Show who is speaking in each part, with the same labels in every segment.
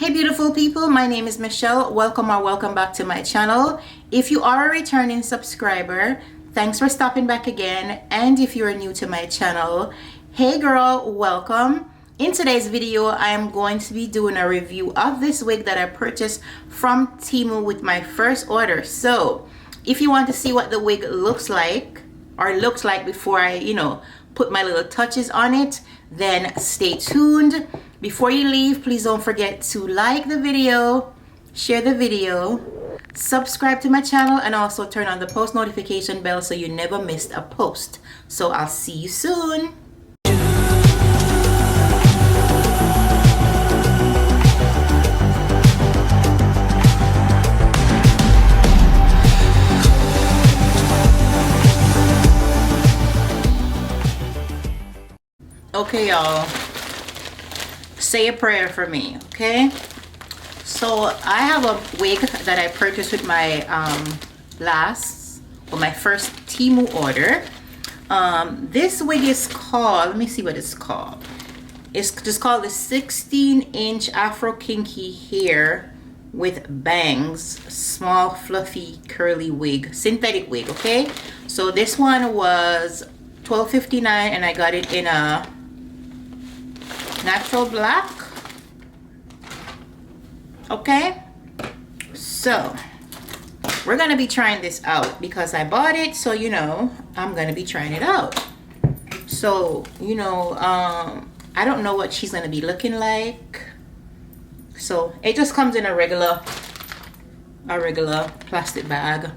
Speaker 1: Hey beautiful people, my name is Michelle. Welcome back to my channel. If you are a returning subscriber, thanks for stopping back again. And if you are new to my channel, hey girl, welcome. In today's video, I am going to be doing a review of this wig that I purchased from Temu with my first order. So if you want to see what the wig looks like or looked like before I, put my little touches on it, then stay tuned. Before you leave, please don't forget to like the video, share the video, subscribe to my channel, and also turn on the post notification bell so you never missed a post. So I'll see you soon. Okay, y'all. Say a prayer for me, okay? So I have a wig that I purchased with my my first Temu order. This wig is called, let me see what it's called. It's just called the 16-inch Afro Kinky hair with bangs, small fluffy curly wig, synthetic wig, okay? So this one was $12.59 and I got it in a natural black. Okay, so we're gonna be trying this out because I bought it, so I'm gonna be trying it out. So I don't know what she's gonna be looking like, so it just comes in a regular plastic bag.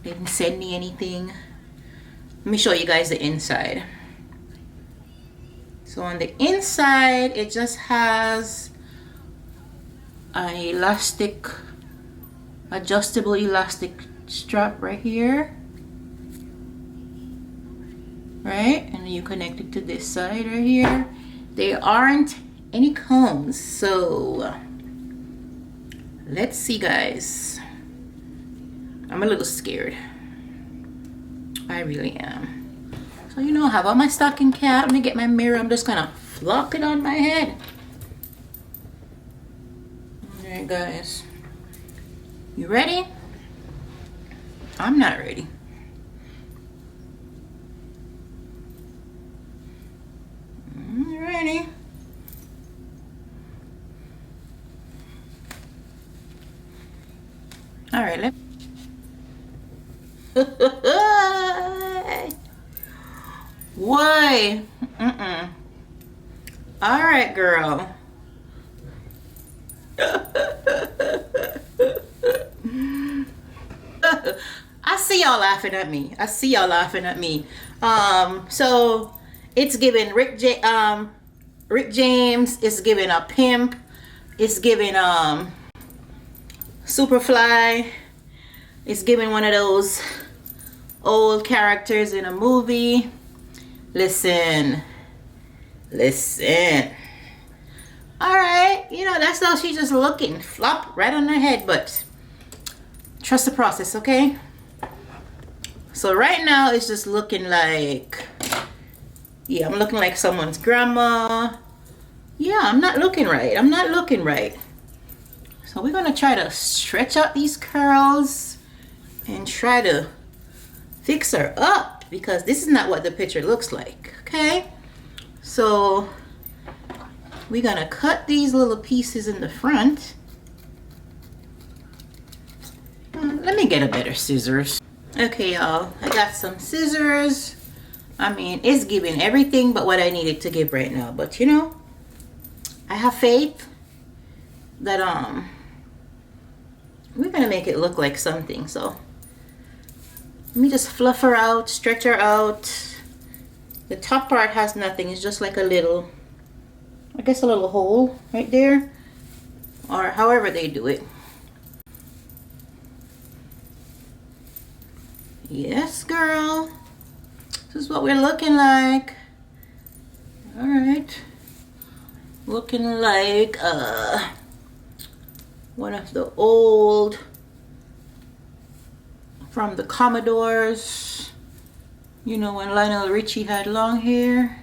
Speaker 1: They didn't send me anything. Let me show you guys the inside. So on the inside, it just has an adjustable elastic strap right here. Right? And then you connect it to this side right here. There aren't any combs. So let's see, guys. I'm a little scared. I really am. So I have on my stocking cap. Let me get my mirror. I'm just gonna flop it on my head. Alright guys. You ready? I'm not ready. Ready? Alright, let's Why? All right, girl. I see y'all laughing at me. So it's giving Rick James. It's giving a pimp. It's giving Superfly. It's giving one of those old characters in a movie. Listen. All right, that's how she's just looking. Flop right on her head, but trust the process, okay? So right now it's just looking like, yeah, I'm looking like someone's grandma. Yeah, I'm not looking right. So we're gonna try to stretch out these curls and try to fix her up, because this is not what the picture looks like, okay? So we're gonna cut these little pieces in the front. Let me get a better scissors. Okay, y'all, I got some scissors. I mean, it's giving everything but what I needed to give right now, but I have faith that we're gonna make it look like something. So let me just fluff her out, stretch her out. The top part has nothing. It's just like a little, I guess a little hole right there. Or however they do it. Yes, girl. This is what we're looking like. Alright. Looking like one of the old, from the Commodores, when Lionel Richie had long hair.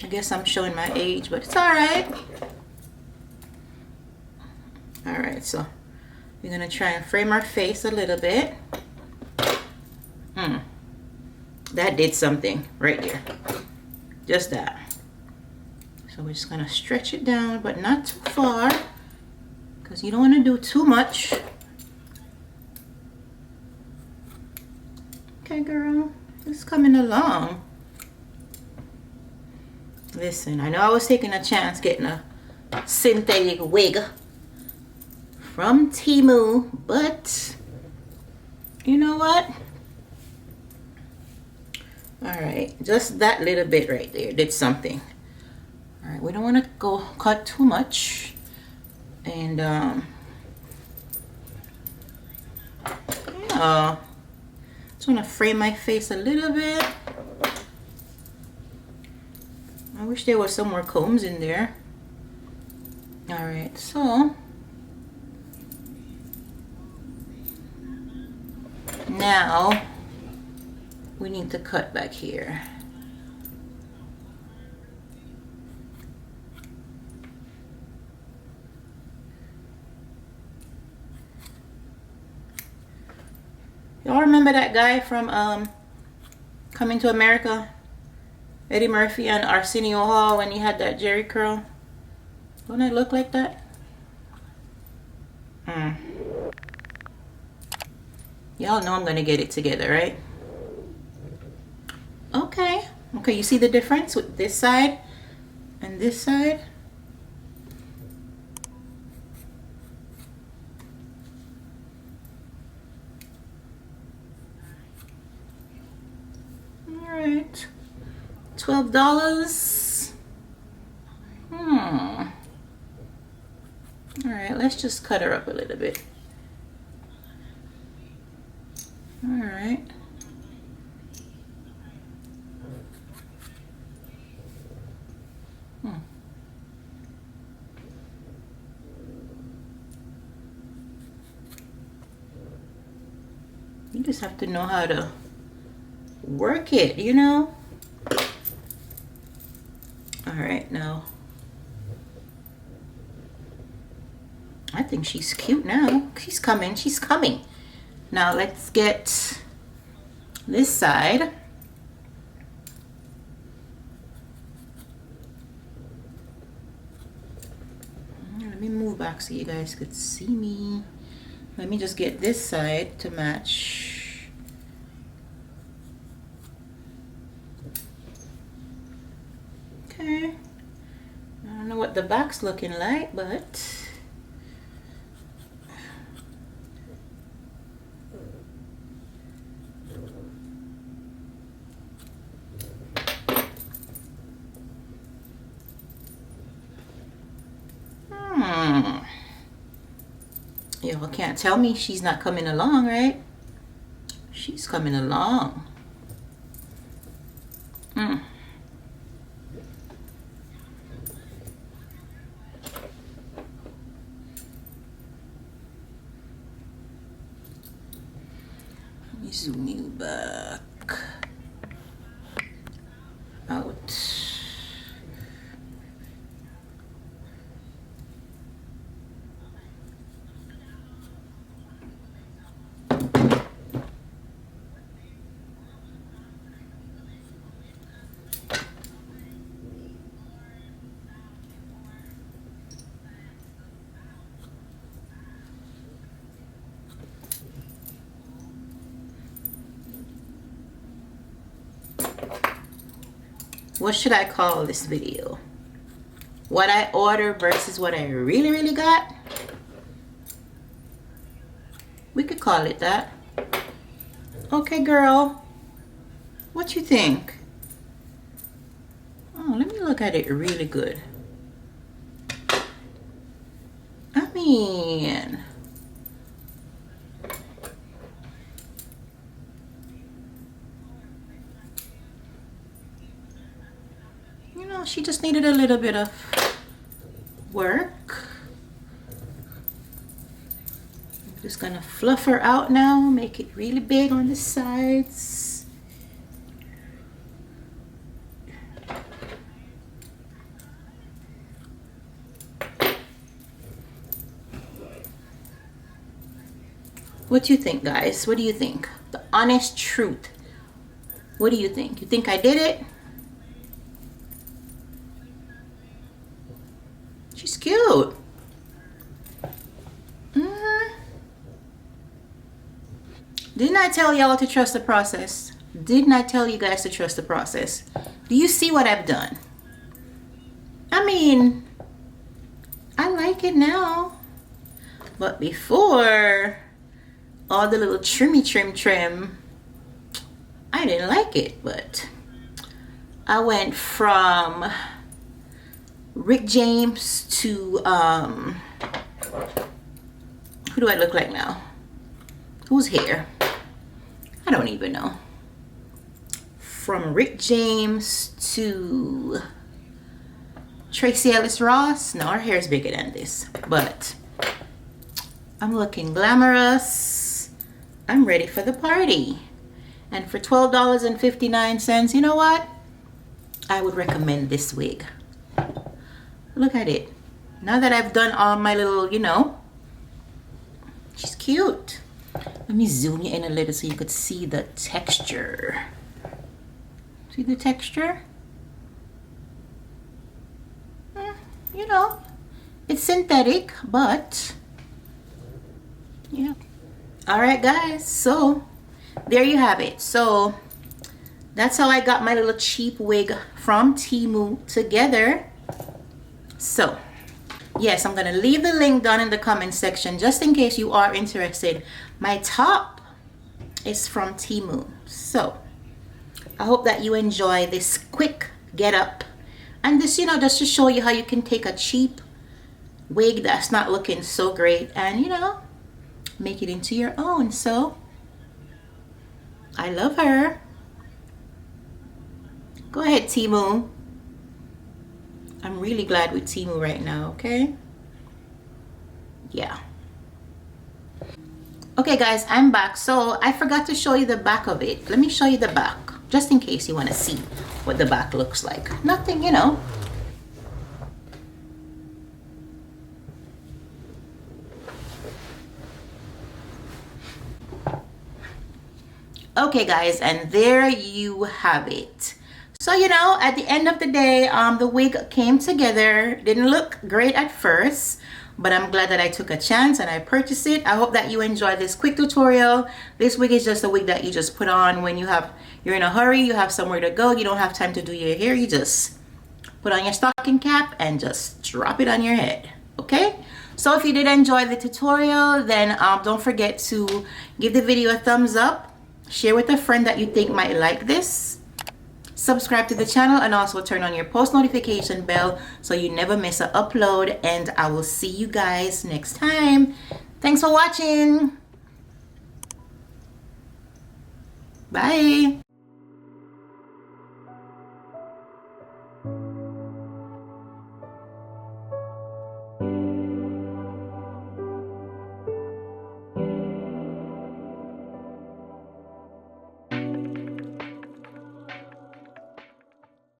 Speaker 1: I guess I'm showing my age, but it's alright. Alright, so we're gonna try and frame our face a little bit. That did something right there. Just that. So we're just gonna stretch it down, but not too far, because you don't want to do too much. Okay, girl, it's coming along. Listen, I know I was taking a chance getting a synthetic wig from Temu, but you know what? Alright, just that little bit right there did something. Alright, we don't want to go cut too much. And yeah, just want to frame my face a little bit. I wish there was some more combs in there. Alright, so now we need to cut back here. Y'all remember that guy from Coming to America? Eddie Murphy and Arsenio Hall, when he had that Jerry curl? Don't it look like that? Y'all know I'm gonna get it together, right? Okay. Okay, you see the difference with this side and this side? Alright. $12. Alright, let's just cut her up a little bit. Alright. You just have to know how to work it, you know? Alright, now I think she's cute now. She's coming, she's coming. Now let's get this side. Let me move back so you guys could see me. Let me just get this side to match. Okay. I don't know what the back's looking like, but y'all can't tell me she's not coming along, right? She's coming along. Let me zoom you back out. What should I call this video? What I order versus what I really got? We could call it that. Okay, girl. What you think? Oh, let me look at it really good. I mean, you know, she just needed a little bit of work. I'm just gonna fluff her out now, make it really big on the sides. What do you think, guys? What do you think? The honest truth. What do you think? You think I did it? She's cute. Didn't I tell y'all to trust the process? Didn't I tell you guys to trust the process? Do you see what I've done? I mean, I like it now. But before, all the little trim, I didn't like it. But I went from Rick James to, who do I look like now? Who's hair? I don't even know. From Rick James to Tracy Ellis Ross. No, her hair is bigger than this, but I'm looking glamorous. I'm ready for the party. And for $12.59, you know what? I would recommend this wig. Look at it. Now that I've done all my little, you know, she's cute. Let me zoom you in a little so you could see the texture. See the texture? You know, it's synthetic, but yeah. All right, guys. So there you have it. So that's how I got my little cheap wig from Temu together. So yes, I'm gonna leave the link down in the comment section just in case you are interested. My top is from Temu. So I hope that you enjoy this quick get up and this, you know, just to show you how you can take a cheap wig that's not looking so great and, you know, make it into your own. So I love her. Go ahead, Temu. I'm really glad with Temu right now, okay? Yeah. Okay, guys, I'm back. So I forgot to show you the back of it. Let me show you the back, just in case you want to see what the back looks like. Nothing, you know. Okay, guys, and there you have it. So, you know, at the end of the day, the wig came together. Didn't look great at first, but I'm glad that I took a chance and I purchased it. I hope that you enjoyed this quick tutorial. This wig is just a wig that you just put on when you're in a hurry, you have somewhere to go, you don't have time to do your hair. You just put on your stocking cap and just drop it on your head, okay? So if you did enjoy the tutorial, then don't forget to give the video a thumbs up, share with a friend that you think might like this. Subscribe to the channel and also turn on your post notification bell so you never miss an upload, and I will see you guys next time. Thanks for watching. Bye.